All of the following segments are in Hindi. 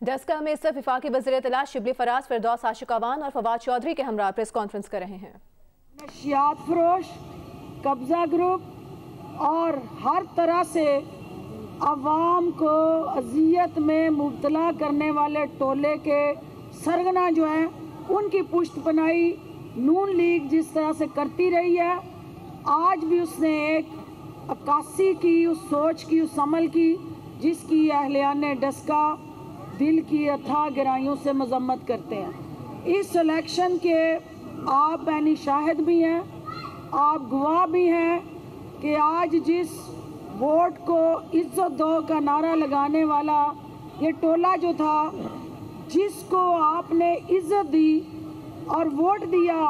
डस्का में इस वक्त वफाकी वज़ीर इत्तला शिबली फराज, फिरदौस आशिकावान और फवाद चौधरी के हमरा प्रेस कॉन्फ्रेंस कर रहे हैं। नशियात फरोश, कब्जा ग्रुप और हर तरह से अवाम को अजियत में मुब्तला करने वाले टोले के सरगना जो हैं उनकी पुष्ट पनाही नून लीग जिस तरह से करती रही है, आज भी उसने एक अक्कासी की, उस सोच की, उस अमल की जिसकी अहलियाने डस्का दिल की अथाह गहराइयों से मजम्मत करते हैं। इस इलेक्शन के आप बैनी शाहिद भी हैं, आप गवाह भी हैं कि आज जिस वोट को इज्जत दो का नारा लगाने वाला ये टोला जो था, जिसको आपने इज्जत दी और वोट दिया,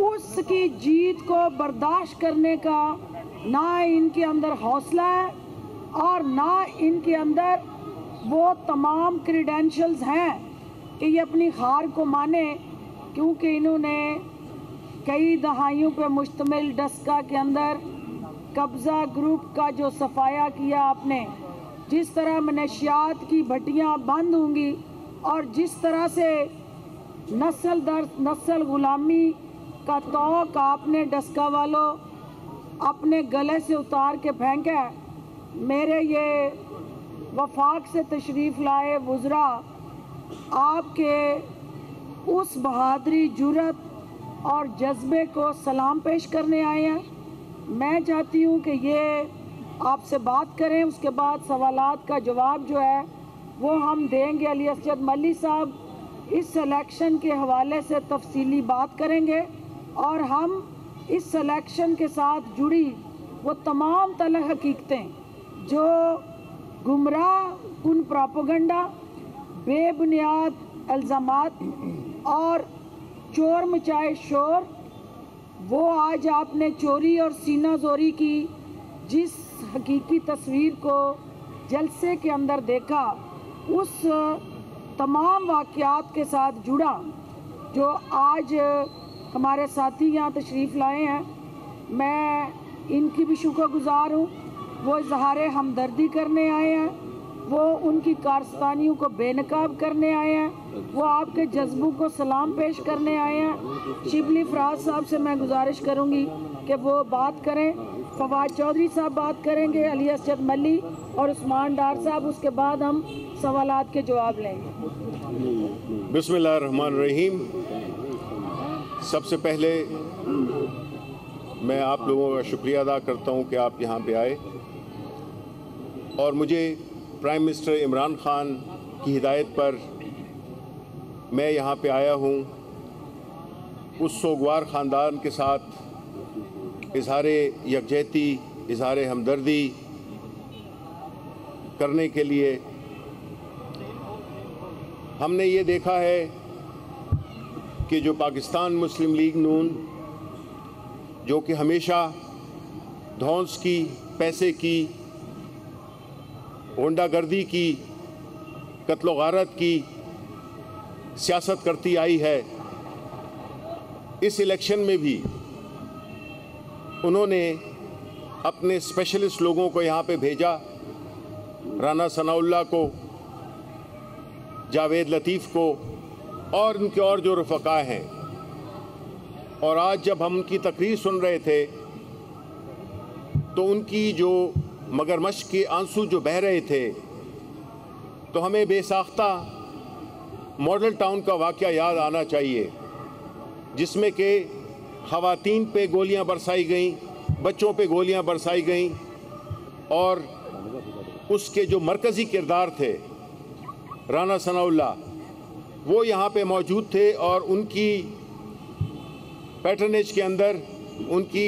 उसकी जीत को बर्दाश्त करने का ना इनके अंदर हौसला है और ना इनके अंदर वो तमाम क्रीडेंशियल्स हैं कि ये अपनी हार को माने, क्योंकि इन्होंने कई दहाइयों पर मुश्तमिल डस्का के अंदर कब्ज़ा ग्रुप का जो सफाया किया आपने, जिस तरह मनशियात की भट्टियाँ बंद होंगी और जिस तरह से नस्ल दर नस्ल ग़ुलामी का तौक आपने डस्का वालों अपने गले से उतार के फेंका, मेरे ये वफाक से तशरीफ़ लाए वुज़रा आपके उस बहादुरी, जुर्रत और जज्बे को सलाम पेश करने आए हैं। मैं चाहती हूँ कि ये आपसे बात करें, उसके बाद सवालात का जवाब जो है वो हम देंगे। अली असजद मल्ली साहब इस इलेक्शन के हवाले से तफसीली बात करेंगे और हम इस इलेक्शन के साथ जुड़ी वो तमाम तलख हकीकतें जो गुमराह कुन प्रोपेगेंडा, बेबुनियाद इल्ज़ामात और चोर मचाए शोर, वो आज आपने चोरी और सीना जोरी की जिस हकीकी तस्वीर को जलसे के अंदर देखा, उस तमाम वाक़यात के साथ जुड़ा जो आज हमारे साथी यहाँ तशरीफ़ लाए हैं। मैं इनकी भी शुक्रगुज़ार हूँ। वो इज़हार हमदर्दी करने आए हैं, वो उनकी कारस्तानियों को बेनकाब करने आए हैं, वो आपके जज्बों को सलाम पेश करने आए हैं। शिबली फराज साहब से मैं गुजारिश करूंगी कि वो बात करें, फवाद चौधरी साहब बात करेंगे, अली असजद मल्ली और उस्मान डार साहब, उसके बाद हम सवालात के जवाब लेंगे। बिस्मिल्लाहिर्रहमानिर्रहीम। सबसे पहले मैं आप लोगों का शुक्रिया अदा करता हूँ कि आप यहाँ पे आए और मुझे प्राइम मिनिस्टर इमरान खान की हिदायत पर मैं यहाँ पे आया हूँ उस सोगवार ख़ानदान के साथ इजहार यकजहती, इजहार हमदर्दी करने के लिए। हमने ये देखा है कि जो पाकिस्तान मुस्लिम लीग नून, जो कि हमेशा धौंस की, पैसे की, गुंडागर्दी की, कत्ल गारत की सियासत करती आई है, इस इलेक्शन में भी उन्होंने अपने स्पेशलिस्ट लोगों को यहाँ पे भेजा, राना सनाउल्लाह को, जावेद लतीफ़ को और उनके और जो रफ़क़ा हैं। और आज जब हम उनकी तकरीर सुन रहे थे तो उनकी जो मगरमच्छ के आंसू जो बह रहे थे, तो हमें बेसाख्ता मॉडल टाउन का वाक़या याद आना चाहिए, जिसमें कि ख़वातीन पे गोलियां बरसाई गईं, बच्चों पे गोलियां बरसाई गईं और उसके जो मरकज़ी किरदार थे राना सनाउल्लाह, वो यहाँ पे मौजूद थे और उनकी पैटर्नेज के अंदर, उनकी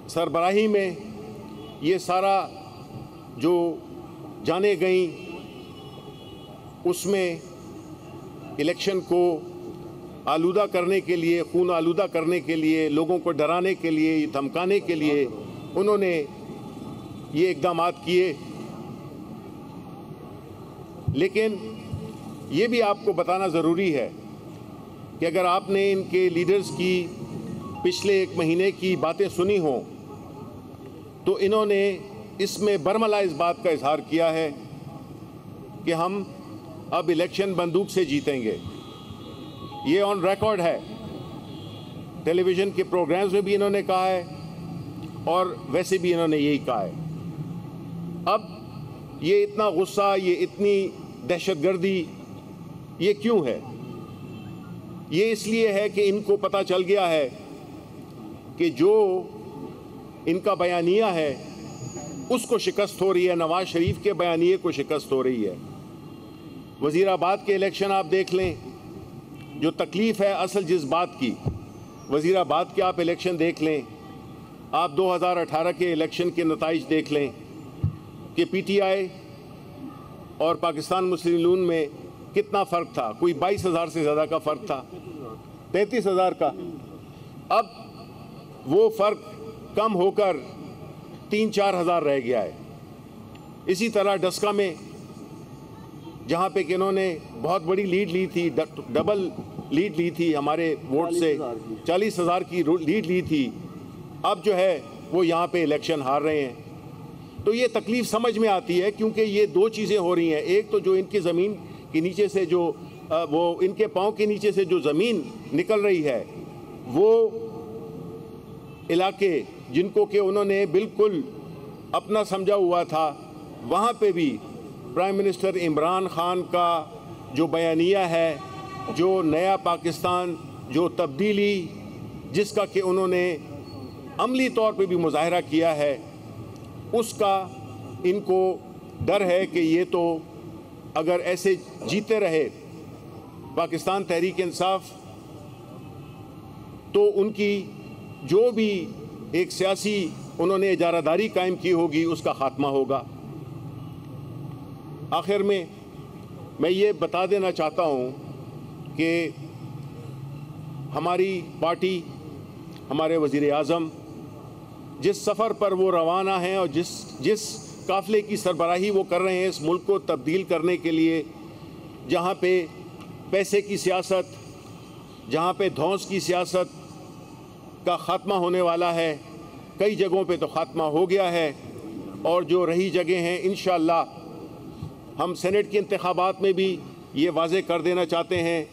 सरबराही में ये सारा जो जाने गई, उसमें इलेक्शन को आलूदा करने के लिए, खून आलूदा करने के लिए, लोगों को डराने के लिए, धमकाने के लिए उन्होंने ये इक़दामात किए। लेकिन ये भी आपको बताना ज़रूरी है कि अगर आपने इनके लीडर्स की पिछले 1 महीने की बातें सुनी हों तो इन्होंने इसमें बरमला इस बात का इजहार किया है कि हम अब इलेक्शन बंदूक से जीतेंगे। ये ऑन रिकॉर्ड है, टेलीविज़न के प्रोग्राम्स में भी इन्होंने कहा है और वैसे भी इन्होंने यही कहा है। अब ये इतना गुस्सा, ये इतनी दहशतगर्दी, ये क्यों है? ये इसलिए है कि इनको पता चल गया है कि जो इनका बयानिया है उसको शिकस्त हो रही है, नवाज शरीफ के बयानिए को शिकस्त हो रही है। वज़ीराबाद के इलेक्शन आप देख लें, जो तकलीफ़ है असल जिस बात की, वज़ीराबाद के आप इलेक्शन देख लें, आप 2018 के इलेक्शन के नताइज देख लें कि पीटीआई और पाकिस्तान मुस्लिम लीग में कितना फ़र्क था। कोई 22,000 से ज़्यादा का फ़र्क था, 33,000 का। अब वो फ़र्क कम होकर 3-4 हज़ार रह गया है। इसी तरह डस्का में जहाँ पे कि इन्होंने बहुत बड़ी लीड ली थी, डबल लीड ली थी हमारे वोट से, 40,000 की लीड ली थी, अब जो है वो यहाँ पे इलेक्शन हार रहे हैं। तो ये तकलीफ़ समझ में आती है, क्योंकि ये दो चीज़ें हो रही हैं। एक तो जो इनकी ज़मीन के नीचे से जो वो इनके पाँव के नीचे से जो ज़मीन निकल रही है, वो इलाके जिनको कि उन्होंने बिल्कुल अपना समझा हुआ था, वहाँ पे भी प्राइम मिनिस्टर इमरान खान का जो बयानिया है, जो नया पाकिस्तान, जो तब्दीली जिसका कि उन्होंने अमली तौर पे भी मुजाहरा किया है, उसका इनको डर है कि ये तो अगर ऐसे जीते रहे पाकिस्तान तहरीक इंसाफ, तो उनकी जो भी एक सियासी उन्होंने इजारादारी कायम की होगी उसका खात्मा होगा। आखिर में मैं ये बता देना चाहता हूँ कि हमारी पार्टी, हमारे वज़ीर आज़म जिस सफ़र पर वो रवाना हैं और जिस काफ़िले की सरबराही वो कर रहे हैं इस मुल्क को तब्दील करने के लिए, जहाँ पे पैसे की सियासत, जहाँ पे धौंस की सियासत का ख़ात्मा होने वाला है, कई जगहों पे तो ख़ात्मा हो गया है, और जो रही जगह हैं इंशाअल्लाह हम सेनेट के इंतखाबात में भी ये वाज़े कर देना चाहते हैं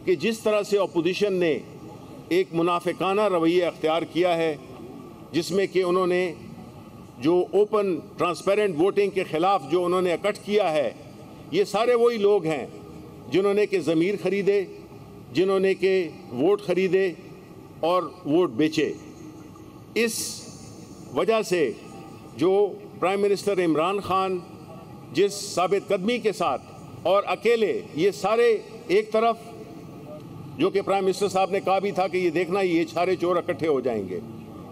कि जिस तरह से अपोजिशन ने एक मुनाफिकाना रवैया अख्तियार किया है, जिसमें कि उन्होंने जो ओपन ट्रांसपेरेंट वोटिंग के ख़िलाफ़ जो उन्होंने इकट्ठ किया है, ये सारे वही लोग हैं जिन्होंने के ज़मीर ख़रीदे, जिन्होंने के वोट ख़रीदे और वोट बेचे। इस वजह से जो प्राइम मिनिस्टर इमरान खान जिस साबित कदमी के साथ और अकेले, ये सारे एक तरफ जो कि प्राइम मिनिस्टर साहब ने कहा भी था कि ये देखना ये सारे चोर इकट्ठे हो जाएंगे,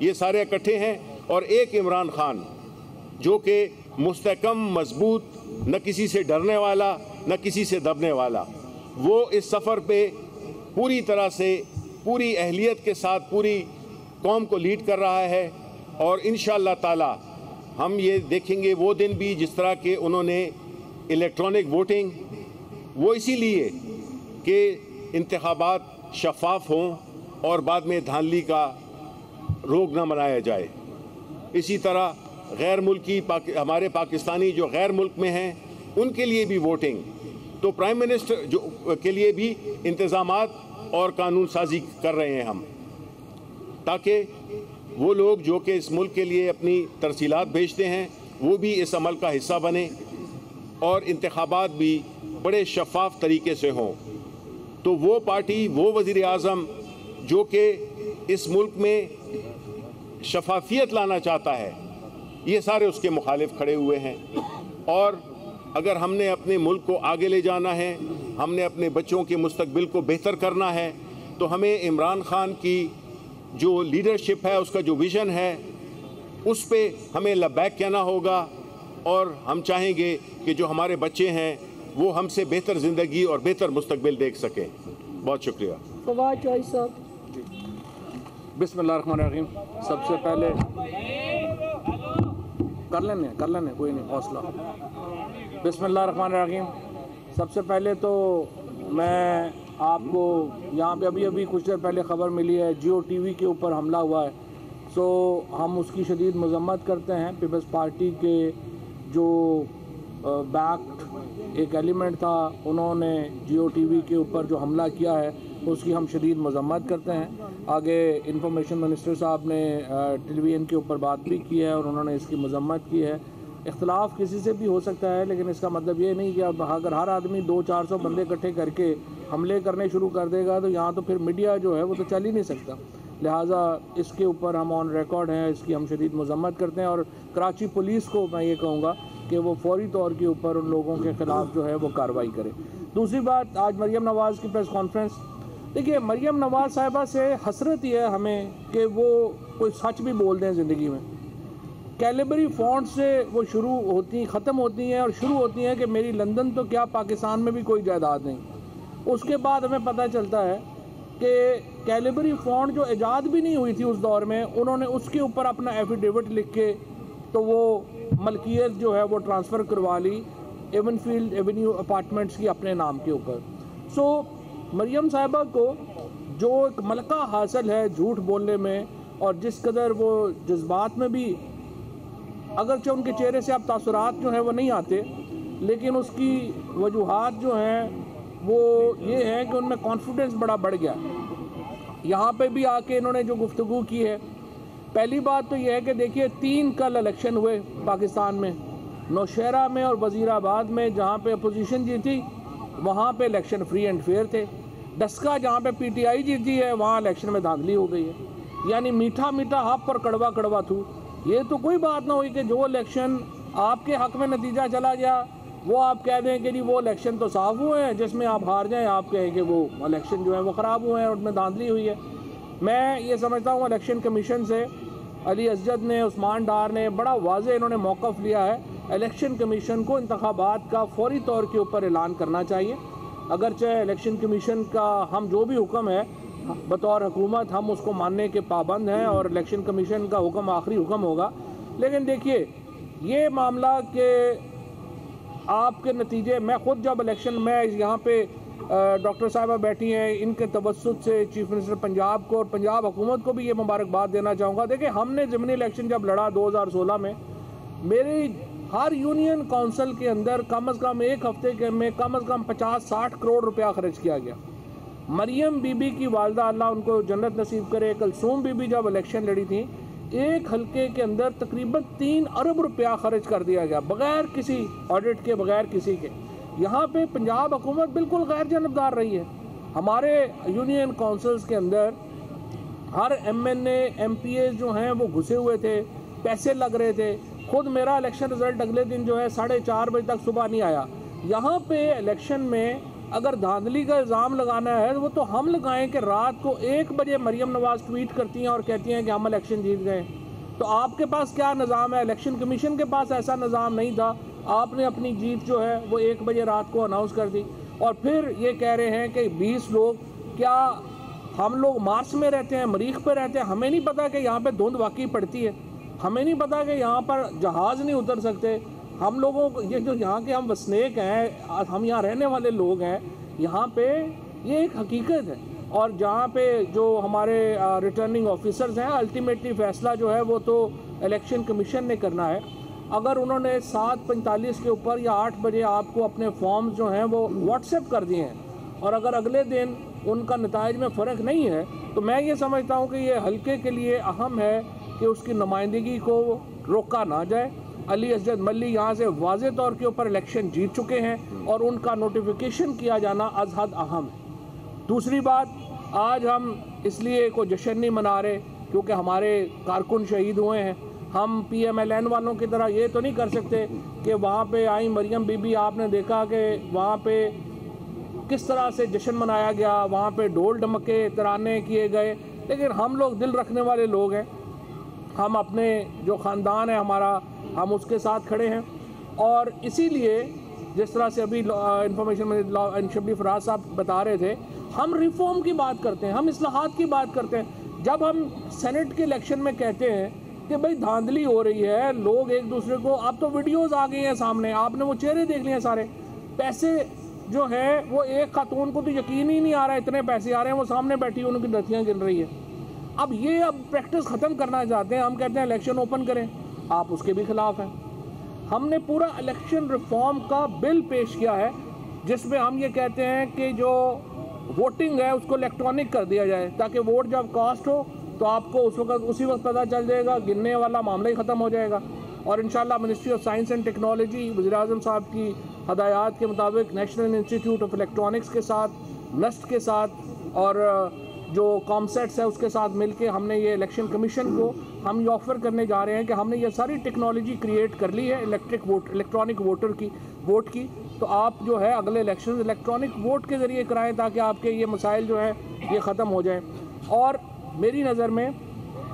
ये सारे इकट्ठे हैं, और एक इमरान खान जो कि मुस्तहकम, मजबूत, न किसी से डरने वाला न किसी से दबने वाला, वो इस सफ़र पे पूरी तरह से पूरी अहलियत के साथ पूरी कौम को लीड कर रहा है। और इंशाअल्लाह ताला हम ये देखेंगे वो दिन भी जिस तरह के उन्होंने इलेक्ट्रॉनिक वोटिंग, वो इसीलिए कि इंतखाबात शफाफ हों और बाद में धांधली का रोग न मनाया जाए। इसी तरह गैर मुल्की हमारे पाकिस्तानी जो गैर मुल्क में हैं उनके लिए भी वोटिंग, तो प्राइम मिनिस्टर जो के लिए भी इंतज़ामात और कानून साजी कर रहे हैं हम, ताकि वो लोग जो कि इस मुल्क के लिए अपनी तरसीलात भेजते हैं वो भी इस अमल का हिस्सा बने और इंतखाबात भी बड़े शफाफ तरीके से हों। तो वो पार्टी, वो वज़ीर आज़म जो कि इस मुल्क में शफाफियत लाना चाहता है, ये सारे उसके मुखालिफ खड़े हुए हैं। और अगर हमने अपने मुल्क को आगे ले जाना है, हमने अपने बच्चों के मुस्तकबिल को बेहतर करना है, तो हमें इमरान खान की जो लीडरशिप है, उसका जो विज़न है, उस पे हमें लबैक कहना होगा। और हम चाहेंगे कि जो हमारे बच्चे हैं वो हमसे बेहतर ज़िंदगी और बेहतर मुस्तकबिल देख सकें। बहुत शुक्रिया। फवाद चौधरी साहब। बिस्मिल्लाहिर्रहमानिर्रहीम। सबसे पहले कर लेने कोई नहीं, हौसला। बिस्मिल्लाहिर्रहमानिर्रहीम। सबसे पहले तो मैं आपको यहाँ पे अभी कुछ देर पहले ख़बर मिली है जियो टीवी के ऊपर हमला हुआ है, सो हम उसकी शदीद मज़म्मत करते हैं। पीपल्स पार्टी के जो बैक्ड एक एलिमेंट था, उन्होंने जियो टीवी के ऊपर जो हमला किया है उसकी हम शदीद मज़म्मत करते हैं। आगे इंफॉर्मेशन मिनिस्टर साहब ने टेलीविज़न के ऊपर बात भी की है और उन्होंने इसकी मज़म्मत की है। इख्तलाफ किसी से भी हो सकता है, लेकिन इसका मतलब ये नहीं कि अब अगर हर आदमी 200-400 बंदे इकट्ठे करके हमले करने शुरू कर देगा तो यहाँ तो फिर मीडिया जो है वो तो चल ही नहीं सकता। लिहाजा इसके ऊपर हम ऑन रिकॉर्ड हैं, इसकी हम शदीद मज़म्मत करते हैं और कराची पुलिस को मैं ये कहूँगा कि वो फौरी तौर के ऊपर उन लोगों के ख़िलाफ़ जो है वो कार्रवाई करे। दूसरी बात, आज मरियम नवाज़ की प्रेस कॉन्फ्रेंस, देखिए मरियम नवाज़ साहिबा से हसरत ही है हमें कि वो कोई सच भी बोल दें ज़िंदगी में। कैलिबरी फ़ॉन्ट से वो शुरू होती ख़त्म होती हैं और शुरू होती हैं कि मेरी लंदन तो क्या पाकिस्तान में भी कोई जायदाद नहीं। उसके बाद हमें पता चलता है कि कैलिबरी फ़ॉन्ट जो ईजाद भी नहीं हुई थी उस दौर में, उन्होंने उसके ऊपर अपना एफिडेविट लिख के तो वो मलकियत जो है वो ट्रांसफ़र करवा ली एवनफील्ड एवेन्यू अपार्टमेंट्स की अपने नाम के ऊपर। सो मरियम साहिबा को जो एक मलका हासिल है झूठ बोलने में, और जिस कदर वो जज्बात में भी, अगरचे उनके चेहरे से अब तासुरात जो हैं वो नहीं आते, लेकिन उसकी वजूहात जो हैं वो ये है कि उनमें कॉन्फिडेंस बड़ा बढ़ गया। यहाँ पे भी आके इन्होंने जो गुफ्तगू की है, पहली बात तो ये है कि देखिए 3 कल इलेक्शन हुए पाकिस्तान में, नौशहरा में और वज़ीराबाद में। जहाँ पे अपोजिशन जीती वहाँ पे इलेक्शन फ्री एंड फेयर थे। डस्का जहाँ पे पीटीआई जीती है वहाँ इलेक्शन में धांधली हो गई है। यानी मीठा मीठा हप और कड़वा कड़वा थू। ये तो कोई बात ना हुई कि जो इलेक्शन आपके हक में नतीजा चला गया वो आप कह दें कि जी वो इलेक्शन तो साफ हुए हैं, जिसमें आप हार जाएं आप कहें कि वो इलेक्शन जो है वो ख़राब हुए हैं और उनमें धांधली हुई है। मैं ये समझता हूँ इलेक्शन कमीशन से अली असजद ने, उस्मान डार ने बड़ा वाज़े इन्होंने मौक़िफ़ लिया है। इलेक्शन कमीशन को इंतखाबात का फौरी तौर के ऊपर ऐलान करना चाहिए। अगरचे इलेक्शन कमीशन का हम जो भी हुक्म है बतौर हुकूमत हम उसको मानने के पाबंद हैं और इलेक्शन कमीशन का हुक्म आखिरी हुक्म होगा। लेकिन देखिए ये मामला के आपके नतीजे, मैं ख़ुद जब इलेक्शन में यहाँ पे डॉक्टर साहिबा बैठी हैं, इनके तवस्सुत से चीफ मिनिस्टर पंजाब को और पंजाब हुकूमत को भी ये मुबारकबाद देना चाहूँगा। देखिए हमने ज़िमनी इलेक्शन जब लड़ा 2016 में, मेरी हर यूनियन काउंसिल के अंदर कम अज़ कम एक हफ्ते के में कम अज़ कम 50-60 करोड़ रुपया खर्च किया गया। मरियम बीबी की वालदा अल्लाह उनको जन्नत नसीब करे, कलसूम बीबी जब इलेक्शन लड़ी थी, एक हल्के के अंदर तकरीबन 3 अरब रुपया खर्च कर दिया गया बग़ैर किसी ऑडिट के, बग़ैर किसी के। यहाँ पे पंजाब हुकूमत बिल्कुल गैर जानबदार रही है। हमारे यूनियन काउंसिल्स के अंदर हर MNA MPA जो हैं वो घुसे हुए थे, पैसे लग रहे थे। खुद मेरा इलेक्शन रिज़ल्ट अगले दिन जो है 4:30 बजे तक सुबह नहीं आया। यहाँ पे इलेक्शन में अगर धांधली का इल्ज़ाम लगाना है वो तो हम लगाएं कि रात को 1 बजे मरियम नवाज़ ट्वीट करती हैं और कहती हैं कि हम इलेक्शन जीत गए। तो आपके पास क्या निज़ाम है? इलेक्शन कमीशन के पास ऐसा निज़ाम नहीं था। आपने अपनी जीत जो है वो 1 बजे रात को अनाउंस कर दी और फिर ये कह रहे हैं कि 20 लोग, क्या हम लोग मार्स में रहते हैं, मरीख पे रहते हैं? हमें नहीं पता कि यहाँ पे धुंध वाकई पड़ती है? हमें नहीं पता कि यहाँ पर जहाज़ नहीं उतर सकते? हम लोगों को ये जो यहाँ के हम वसनीक हैं, हम यहाँ रहने वाले लोग हैं, यहाँ पे ये एक हकीकत है। और जहाँ पे जो हमारे रिटर्निंग ऑफिसर्स हैं, अल्टीमेटली फ़ैसला जो है वो तो इलेक्शन कमीशन ने करना है। अगर उन्होंने 7:45 के ऊपर या 8 बजे आपको अपने फॉर्म्स जो हैं वो व्हाट्सएप कर दिए हैं और अगर अगले दिन उनका नताइज में फ़र्क नहीं है, तो मैं ये समझता हूँ कि ये हल्के के लिए अहम है कि उसकी नुमाइंदगी को रोका ना जाए। अली असजद मल्ली यहाँ से वाज़े तौर के ऊपर इलेक्शन जीत चुके हैं और उनका नोटिफिकेशन किया जाना अज़ हद अहम है। दूसरी बात, आज हम इसलिए कोई जश्न नहीं मना रहे क्योंकि हमारे कारकुन शहीद हुए हैं। हम PMLN वालों की तरह ये तो नहीं कर सकते कि वहाँ पे आई मरियम बीबी, आपने देखा कि वहाँ पे किस तरह से जश्न मनाया गया, वहाँ पे ढोल ढमके तराने किए गए। लेकिन हम लोग दिल रखने वाले लोग हैं, हम अपने जो ख़ानदान है हमारा, हम उसके साथ खड़े हैं। और इसीलिए जिस तरह से अभी इंफॉर्मेशन में शबली फराज साहब बता रहे थे, हम रिफॉर्म की बात करते हैं, हम इस्लाहात की बात करते हैं। जब हम सेनेट के इलेक्शन में कहते हैं कि भाई धांधली हो रही है, लोग एक दूसरे को, अब तो वीडियोस आ गई हैं सामने, आपने वो चेहरे देख लिए सारे, पैसे जो है वो एक खातून को तो यकीन ही नहीं आ रहा है इतने पैसे आ रहे हैं, वो सामने बैठी है, उनकी दतियाँ गिन रही है। अब ये अब प्रैक्टिस ख़त्म करना चाहते हैं। हम कहते हैं इलेक्शन ओपन करें, आप उसके भी खिलाफ हैं। हमने पूरा इलेक्शन रिफॉर्म का बिल पेश किया है, जिसमें हम ये कहते हैं कि जो वोटिंग है उसको इलेक्ट्रॉनिक कर दिया जाए, ताकि वोट जब कास्ट हो तो आपको उसी वक्त पता चल जाएगा, गिनने वाला मामला ही ख़त्म हो जाएगा। और इंशाल्लाह ministry of science and technology वज़ीर-ए-आज़म साहब की हदायत के मुताबिक नेशनल इंस्टीट्यूट ऑफ इलेक्ट्रॉनिक्स के साथ, नस्ट के साथ और जो कॉमसेट्स है उसके साथ मिलके हमने ये इलेक्शन कमीशन को हम ये ऑफ़र करने जा रहे हैं कि हमने ये सारी टेक्नोलॉजी क्रिएट कर ली है इलेक्ट्रॉनिक वोट की। तो आप जो है अगले इलेक्शन इलेक्ट्रॉनिक वोट के ज़रिए कराएं, ताकि आपके ये मसाइल जो है ये ख़त्म हो जाएं। और मेरी नज़र में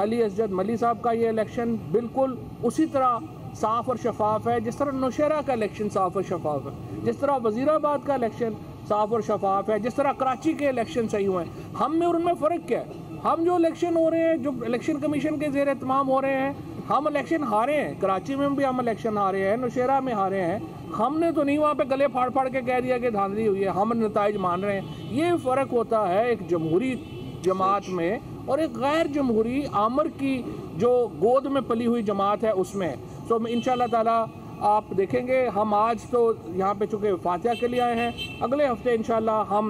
अली असजद मली साहब का ये इलेक्शन बिल्कुल उसी तरह साफ़ और शफाफ है जिस तरह नौशहरा का इलेक्शन साफ़ और शफाफ है, जिस तरह वज़ीराबाद का इलेक्शन साफ़ और शफाफ है, जिस तरह कराची के इलेक्शन सही हुए हैं। हम में और उनमें फ़र्क क्या है? हम जो इलेक्शन हो रहे हैं, जो इलेक्शन कमीशन के ज़ेर एहतमाम हो रहे हैं, हम इलेक्शन हारे हैं। कराची में भी हम इलेक्शन हारे हैं, नौशहरा में हारे हैं। हमने तो नहीं वहाँ पे गले फाड़ फाड़ के कह दिया कि धांधली हुई है, हम नताइज मान रहे हैं। ये फ़र्क होता है एक जमहूरी जमात में और एक गैर जमहूरी आमर की जो गोद में पली हुई जमात है उसमें। तो इंशाअल्लाह ताला आप देखेंगे, हम आज तो यहाँ पे चूँकि फातिहा के लिए आए हैं, अगले हफ्ते इंशाअल्लाह हम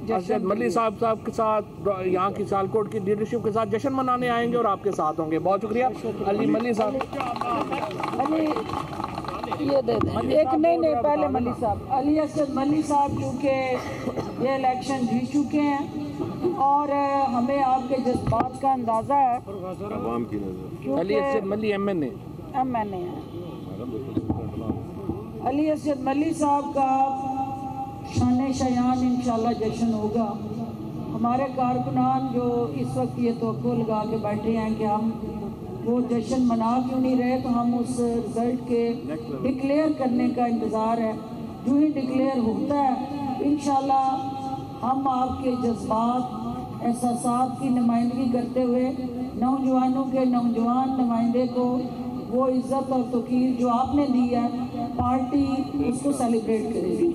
असजद मली साहब के साथ यहाँ की सियालकोट की लीडरशिप के साथ जश्न मनाने आएंगे और आपके साथ होंगे। बहुत शुक्रिया अली मली साहब। ये दे दें एक नहीं पहले मली साहब, अली असद मली साहब, क्योंकि ये इलेक्शन जीत चुके हैं और हमें आपके जज्बात का अंदाज़ा है। अली असद मली MNA है। अली असद मली साहब का शान शयान इंशाल्लाह जश्न होगा। हमारे कारकुनान जो इस वक्त ये तवक्को लगा के बैठे हैं कि हम वो जश्न मना क्यों नहीं रहे, तो हम उस रिज़ल्ट के डिक्लेयर करने का इंतज़ार है। जो ही डिक्लेयर होता है इंशाल्लाह हम आपके जज्बात एहसासात की नुमाइंदगी करते हुए नौजवानों के नौजवान नुमाइंदे को वो इज़्ज़त और तौक़ीर जो आपने दी है, पार्टी उसको सेलिब्रेट करेगी।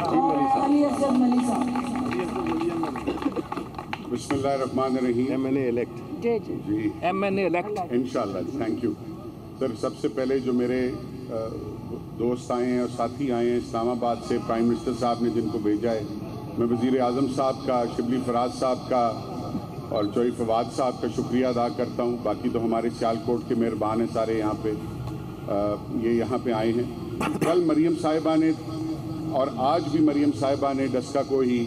और अली असद मली साहब, बिस्मिल्लाहिर्रहमानिर्रहीम। MNA इलेक्ट जी MNA इलेक्ट इंशाल्लाह। Thank you sir. सबसे पहले जो मेरे दोस्त आए हैं और साथी आए हैं इस्लामाबाद से, प्राइम मिनिस्टर साहब ने जिनको भेजा है, मैं वज़ीर-ए-आज़म साहब का, शिबली फराज साहब का और चौई फवाद साहब का शुक्रिया अदा करता हूँ। बाकी तो हमारे सियालकोट के मेहरबान हैं सारे यहाँ पे, ये यहाँ पे आए हैं। कल मरियम साहिबा ने और आज भी मरियम साहिबा ने डस्का को ही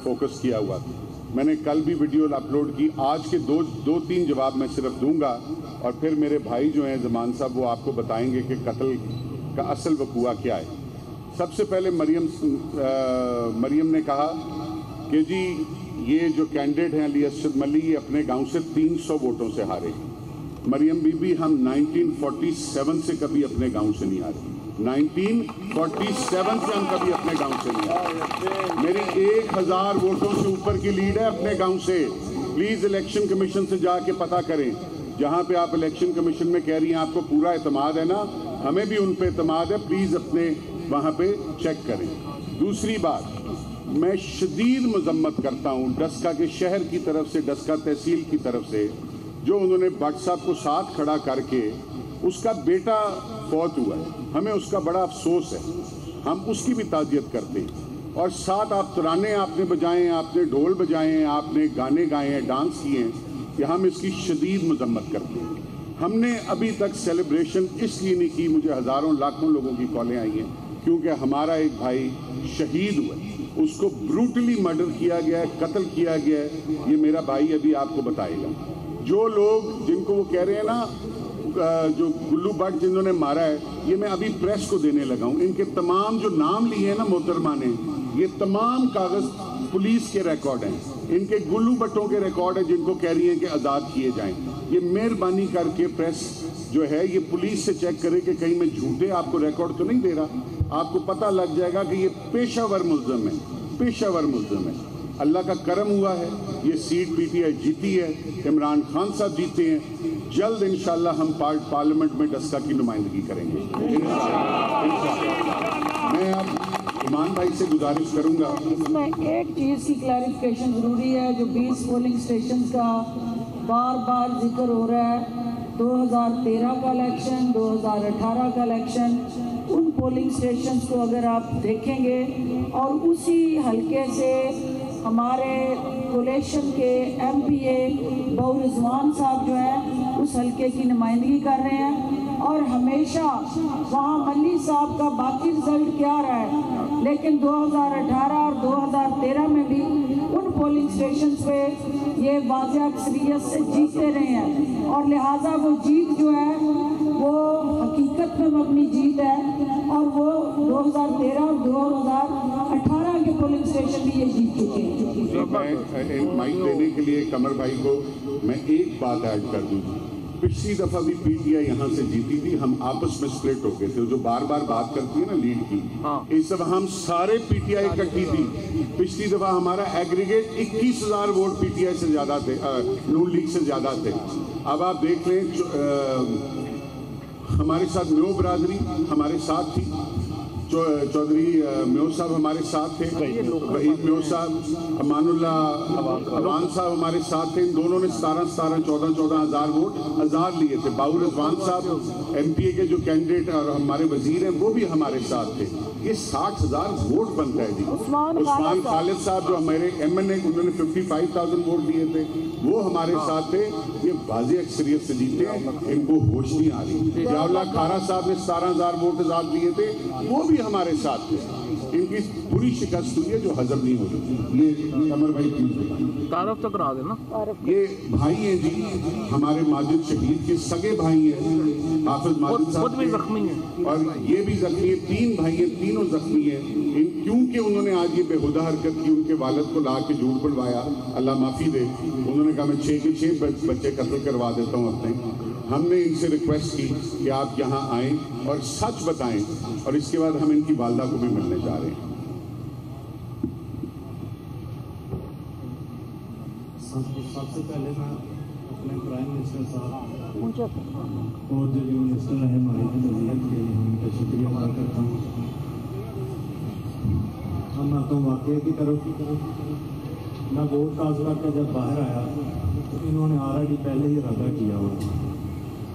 फोकस किया हुआ था। मैंने कल भी वीडियो अपलोड की। आज के दो तीन जवाब मैं सिर्फ दूंगा और फिर मेरे भाई जो हैं ज़मान साहब वो आपको बताएंगे कि कत्ल का असल वक़ूआ क्या है। सबसे पहले मरियम ने कहा कि जी ये जो कैंडिडेट हैं अली असद मली, ये अपने गांव से 300 वोटों से हारे। मरियम बीबी, हम 1947 से कभी अपने गांव से नहीं हारे। 1947 से हम कभी अपने गांव से नहीं हारे। मेरी 1000 वोटों से ऊपर की लीड है अपने गांव से। प्लीज़ इलेक्शन कमीशन से जाके पता करें। जहां पे आप इलेक्शन कमीशन में कह रही हैं आपको पूरा एतमाद है ना, हमें भी उन पे एतमाद है। प्लीज़ अपने वहाँ पे चेक करें। दूसरी बात, मैं शदीद मजम्मत करता हूँ डस्का के शहर की तरफ से, डस्का तहसील की तरफ से, जो उन्होंने भट्ट साहब को साथ खड़ा करके, उसका बेटा फौत हुआ है, हमें उसका बड़ा अफसोस है, हम उसकी भी ताज़ियत करते हैं। और साथ आप तराने आपने बजाए हैं, आपने ढोल बजाए हैं, आपने गाने गाए हैं, डांस किए हैं, कि हम इसकी शदीद मजम्मत करते हैं। हमने अभी तक सेलिब्रेशन इसलिए नहीं की, मुझे हज़ारों लाखों लोगों की कॉलें आई हैं, क्योंकि हमारा एक भाई शहीद हुआ, उसको ब्रूटली मर्डर किया गया है, कत्ल किया गया है। ये मेरा भाई अभी आपको बताएगा। जो लोग जिनको वो कह रहे हैं ना, जो गुल्लू भट्ट जिन्होंने मारा है, ये मैं अभी प्रेस को देने लगा हूँ। इनके तमाम जो नाम लिए हैं ना मोहतरमा ने, ये तमाम कागज़ पुलिस के रिकॉर्ड हैं, इनके गुल्लू भट्टों के रिकॉर्ड है जिनको कह रही हैं कि आज़ाद किए जाएं। ये मेहरबानी करके प्रेस जो है ये पुलिस से चेक करे कि कहीं मैं झूठे आपको रिकॉर्ड तो नहीं दे रहा। आपको पता लग जाएगा कि ये पेशावर मुल्ज़िम है, पेशावर मुल्ज़िम है। अल्लाह का करम हुआ है, ये सीट PTI जीती है, इमरान खान साहब जीते हैं। जल्द इंशाल्लाह हम पार्लियामेंट में डस्का की नुमाइंदगी करेंगे इंशाल्लाह। मैं अब इमान भाई से गुजारिश करूंगा, इसमें एक चीज़ की क्लैरिफिकेशन ज़रूरी है। जो 20 पोलिंग स्टेशन का बार बार जिक्र हो रहा है, 2013 का इलेक्शन, 2018 का इलेक्शन, उन पोलिंग स्टेशंस को अगर आप देखेंगे और उसी हलके से हमारे कोलेशन के MPA बहु रिजवान साहब जो है उस हलके की नुमाइंदगी कर रहे हैं और हमेशा वहाँ मल्ली साहब का बाकी रिजल्ट क्या रहा है, लेकिन 2018 और 2013 में भी उन पोलिंग स्टेशन पे ये वाज़ेह अक्सरियत से जीतते रहे हैं और लिहाजा वो जीत जो है वो हकीकत में मबनी जीत है और वो 2013 और 2018 के पोलिंग स्टेशन भी ये जीत चुके हैं। माइक देने के लिए कमर भाई को मैं एक बात ऐड कर दूं, पिछली दफा भी PTI यहाँ से जीती थी, हम आपस में स्प्लिट हो गए थे, जो बार बार बात करती है ना लीड की, इस दफा हम सारे PTI इकट्ठी थी। पिछली दफा हमारा एग्रीगेट 21,000 वोट PTI से ज्यादा थे, नून लीग से ज्यादा थे। अब आप देख लें हमारे साथ म्यो बरादरी हमारे साथ थी, चौधरी म्यो साहब हमारे साथ थे, वहीद म्यो साहब, अमानुल्लाह अवान साहब हमारे साथ थे। इन दोनों ने 14 हज़ार वोट आज़ाद लिए थे। बाबू रिजवान साहब MPA के जो कैंडिडेट और हमारे वजीर हैं वो भी हमारे साथ थे। ये 60,000 वोट बनता है जी। उस्मान खालिद साहब जो हमारे MNA उन्होंने 55,000 वोट दिए थे वो हमारे साथ थे। ये वाज़ेह अक्सरियत से जीते हैं, इनको होश नहीं आ रही। जियाउल्लाह खारा साहब ने 17,000 वोट आज़ाद दिए थे, वो भी हमारे साथ थे। इनकी पूरी शिकस्त हुई है जो हजम नहीं हो रही। ये कमर भाई तारफ तो करा देना। ये भाई हैं जी हमारे माजिद शहीद के सगे भाई हैं, हाफिज माजिद साहब भी जख्मी हैं और ये भी जख्मी है। 3 भाई हैं, तीनों जख्मी हैं। क्योंकि उन्होंने आज ये बेहुदा हरकत की, उनके वालिद को ला के झूठ बुलवाया, अल्लाह माफ़ी दे। उन्होंने कहा मैं 6 के 6 बच्चे कत्ल करवा देता हूँ अपने। हमने इनसे रिक्वेस्ट की कि आप यहाँ आएँ और सच बताएं और इसके बाद हम इनकी वालदा को भी मिलने जा रहे हैं। सबसे पहले मैं अपने प्राइम मिनिस्टर साहब और जो मिनिस्टर है हमारी नसीहत के लिए उनका शुक्रिया अदा करता हूँ। हम आता हूँ वाक़े की तरफ। मैं वोट कास्ट करके जब बाहर आया तो इन्होंने ऑलरेडी पहले ही इरादा किया हुआ,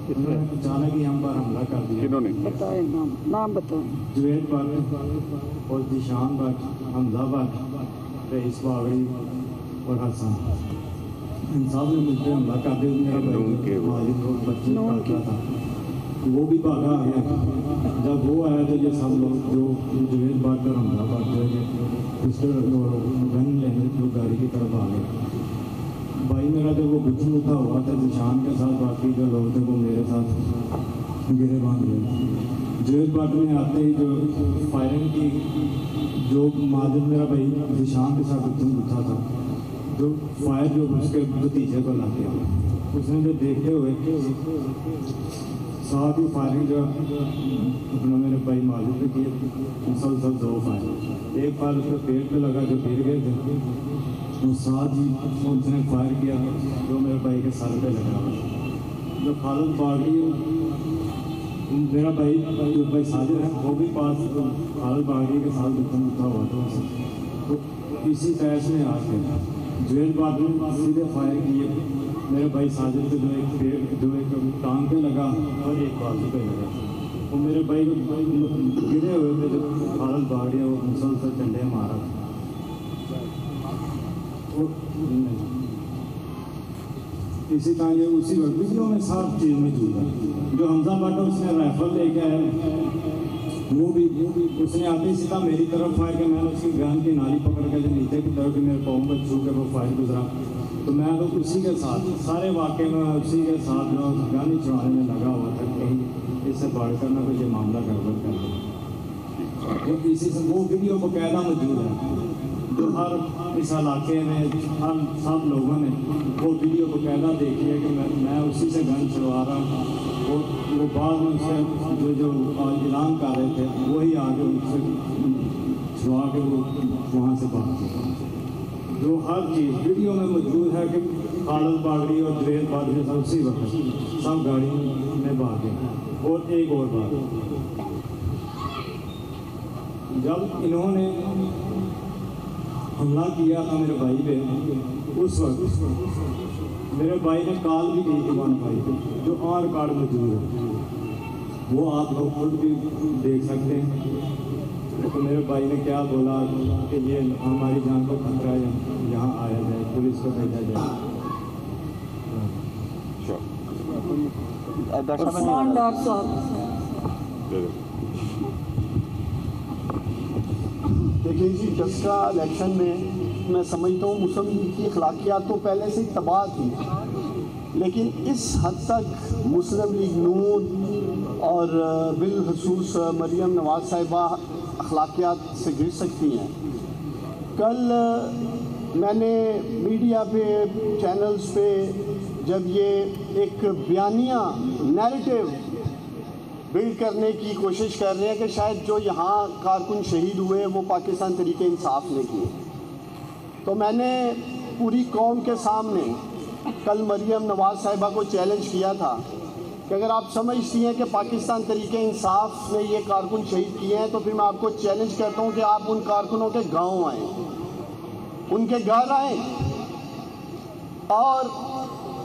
अचानक ही हम पर हमला कर दिया। इन्होंने बताएं नाम बताएं। जुवेद भट्ट और जिशान भट्ट, हमजा भट्ट, रईस बागड़ी और हसन, इन सब ने मुझे हमला कर दिया। मेरा मालिक को बच्चे काटता था, वो भी भागा आ गया। जब वो आया तो ये सब लोग जो जुवेद भट्ट और हमजा भट्ट पिस्टल गन लेने जो गाड़ी की तरफ आ गए। भाई मेरा जब वो गुच्छी उठा हुआ था निशान के साथ, बाकी जो लोग थे वो मेरे साथ गिरे बांध गए। जुवेद भट्ट ने आते ही जो फायरिंग की, जो माजिद मेरा भाई निशान के साथ गुच्छा था, जो फायर जो उसके भतीजे को ला दिया, उसने जो देखते हुए साथ ही फायरिंग जो अपना मेरे भाई माजिद पे किए, मुसलसल 2 फायर। एक फायर उसके पेट पे लगा जो गिर गए थे, और साथ ही उसने फायर किया जो मेरे भाई के सर पे लगा। जो खालिद बागड़ी मेरा भाई जो भाई साजिद है वो भी पास खालिद बागड़ी के साथ उठा हुआ था। तो इसी तहस में आके जुवेद बागड़ी ने सीधे फायर किए मेरे भाई साजिद पे, जो एक टांग पे लगा और एक बाजू पे लगा। वो मेरे भाई गिरे हुए थे जो खालिद बागड़ी वो मुसलसल डंडे मारा। इसी तरह ये उसी वक्त वीडियो में सब चीज़ मौजूद है। जो हमजा भट्ट उसने राइफल लेके आया, वो भी उसने आते सीधा मेरी तरफ फायर किया। मैंने उसकी गन की नाली पकड़ के जो नीचे की तरफ मेरे पाँव में छू के वो फायर गुजरा, तो मैं तो उसी के साथ सारे वाक़े में उसी के साथ जो गन ही चढ़ाने में लगा हुआ था, कहीं इससे बढ़कर ना कोई मामला गड़बड़ कर। तो इसी से वो वीडियो बाकायदा मौजूद है, जो हर इस इलाके में हम सब लोगों ने वो वीडियो बाकायदा देखी है कि मैं उसी से गन चलवा रहा हूँ। वो बाद में उससे जो ऐलान कर रहे थे वही आगे उनसे छुआ के वो वहाँ से भाग गए। जो हर चीज़ वीडियो में मौजूद है कि खालिद बागड़ी और जुवेद बागड़ी सब उसी वक्त सब गाड़ी में भागे। और एक और बात, जब इन्होंने हमला किया था मेरे भाई पे, उस वक्त मेरे भाई ने कॉल भी की थी वन भाई पे, जो ऑन रिकॉर्ड मौजूद है। वो आप लोग खुद भी देख सकते हैं। तो मेरे भाई ने क्या बोला कि ये हमारी जान को खतरा है, यहाँ आया जाए, पुलिस को भेजा जाए। उस्मान डार साहब, देखिए जी, डस्का इलेक्शन में मैं समझता हूँ मुस्लिम लीग की अखलाकियात तो पहले से ही तबाह थी, लेकिन इस हद तक मुस्लिम लीग नून और बिलखसूस मरियम नवाज साहिबा अखलाकियात से गिर सकती हैं। कल मैंने मीडिया पे, चैनल्स पे जब ये एक बयानिया नैरेटिव बिल्ड करने की कोशिश कर रहे हैं कि शायद जो यहाँ कारकुन शहीद हुए वो पाकिस्तान तरीके इंसाफ ने किए, तो मैंने पूरी कौम के सामने कल मरियम नवाज साहिबा को चैलेंज किया था कि अगर आप समझती हैं कि पाकिस्तान तरीके इंसाफ ने ये कारकुन शहीद किए हैं, तो फिर मैं आपको चैलेंज करता हूँ कि आप उन कारकुनों के गांव आएँ, उनके घर आएँ, और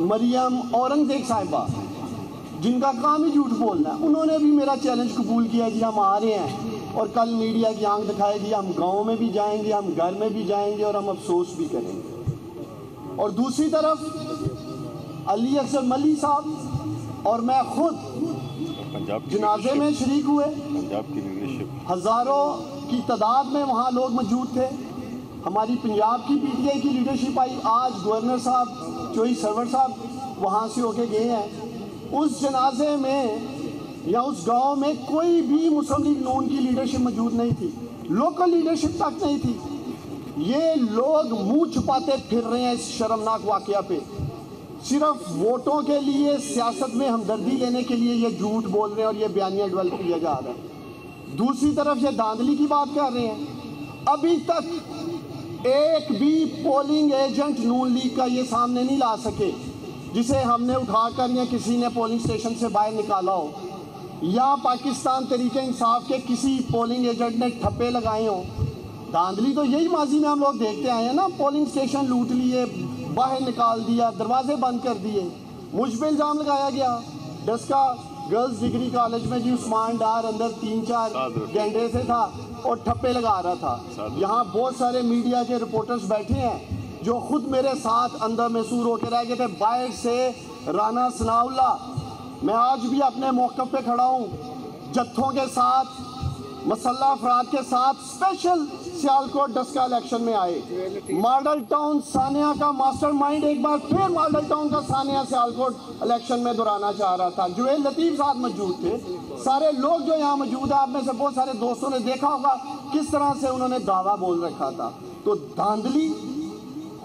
मरियम औरंगजेब साहिबा जिनका काम ही झूठ बोलना है, उन्होंने भी मेरा चैलेंज कबूल किया जी हम आ रहे हैं, और कल मीडिया की आंख दिखाएगी, हम गांव में भी जाएंगे, हम घर में भी जाएंगे, और हम अफसोस भी करेंगे। और दूसरी तरफ अली अफजल मली साहब और मैं खुद जनाजे में शरीक हुए, हज़ारों की तादाद में वहाँ लोग मौजूद थे। हमारी पंजाब की पीटीआई की लीडरशिप आई, आज गवर्नर साहब चोई सरवर साहब वहाँ से होके गए हैं। उस जनाजे में या उस गांव में कोई भी मुस्लिम लीग नून की लीडरशिप मौजूद नहीं थी, लोकल लीडरशिप तक नहीं थी। ये लोग मुंह छुपाते फिर रहे हैं इस शर्मनाक वाकया पे, सिर्फ वोटों के लिए, सियासत में हमदर्दी लेने के लिए ये झूठ बोल रहे हैं और ये बयानिया डेवलप किया जा रहा है। दूसरी तरफ ये धांधली की बात कर रहे हैं। अभी तक एक भी पोलिंग एजेंट नून लीग का ये सामने नहीं ला सके जिसे हमने उठाकर या किसी ने पोलिंग स्टेशन से बाहर निकाला हो, या पाकिस्तान तरीके इंसाफ के किसी पोलिंग एजेंट ने ठप्पे लगाए हों। धांधली तो यही माजी में हम लोग देखते आए हैं ना, पोलिंग स्टेशन लूट लिए, बाहर निकाल दिया, दरवाजे बंद कर दिए। मुझ पर इल्ज़ाम लगाया गया डस्का गर्ल्स डिग्री कॉलेज में जी उस्मान डार अंदर 3-4 घंटे से था और ठप्पे लगा रहा था। यहाँ बहुत सारे मीडिया के रिपोर्टर्स बैठे हैं जो खुद मेरे साथ अंदर महसूर होकर रह गए थे। बाहर से राना सनाउल्ला, मैं आज भी अपने मौक़िफ़ पे खड़ा हूँ, जत्थों के साथ, मसल्ला अफराद के साथ स्पेशल सियालकोट डस्का इलेक्शन में आए। मॉडल टाउन सानिया का मास्टरमाइंड एक बार फिर मॉडल टाउन का सानिया सियालकोट इलेक्शन में दोहराना चाह रहा था। जुएल लतीफ़ साहब मौजूद थे, सारे लोग जो यहाँ मौजूद है, आप में से बहुत सारे दोस्तों ने देखा होगा किस तरह से उन्होंने दावा बोल रखा था। तो धांधली,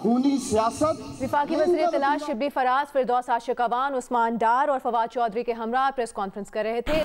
खूनी सियासत। वफाकी वज़ीर इत्तला शिबली फराज, फिरदौस आशिक अवान, उस्मान डार और फवाद चौधरी के हमरा प्रेस कॉन्फ्रेंस कर रहे थे।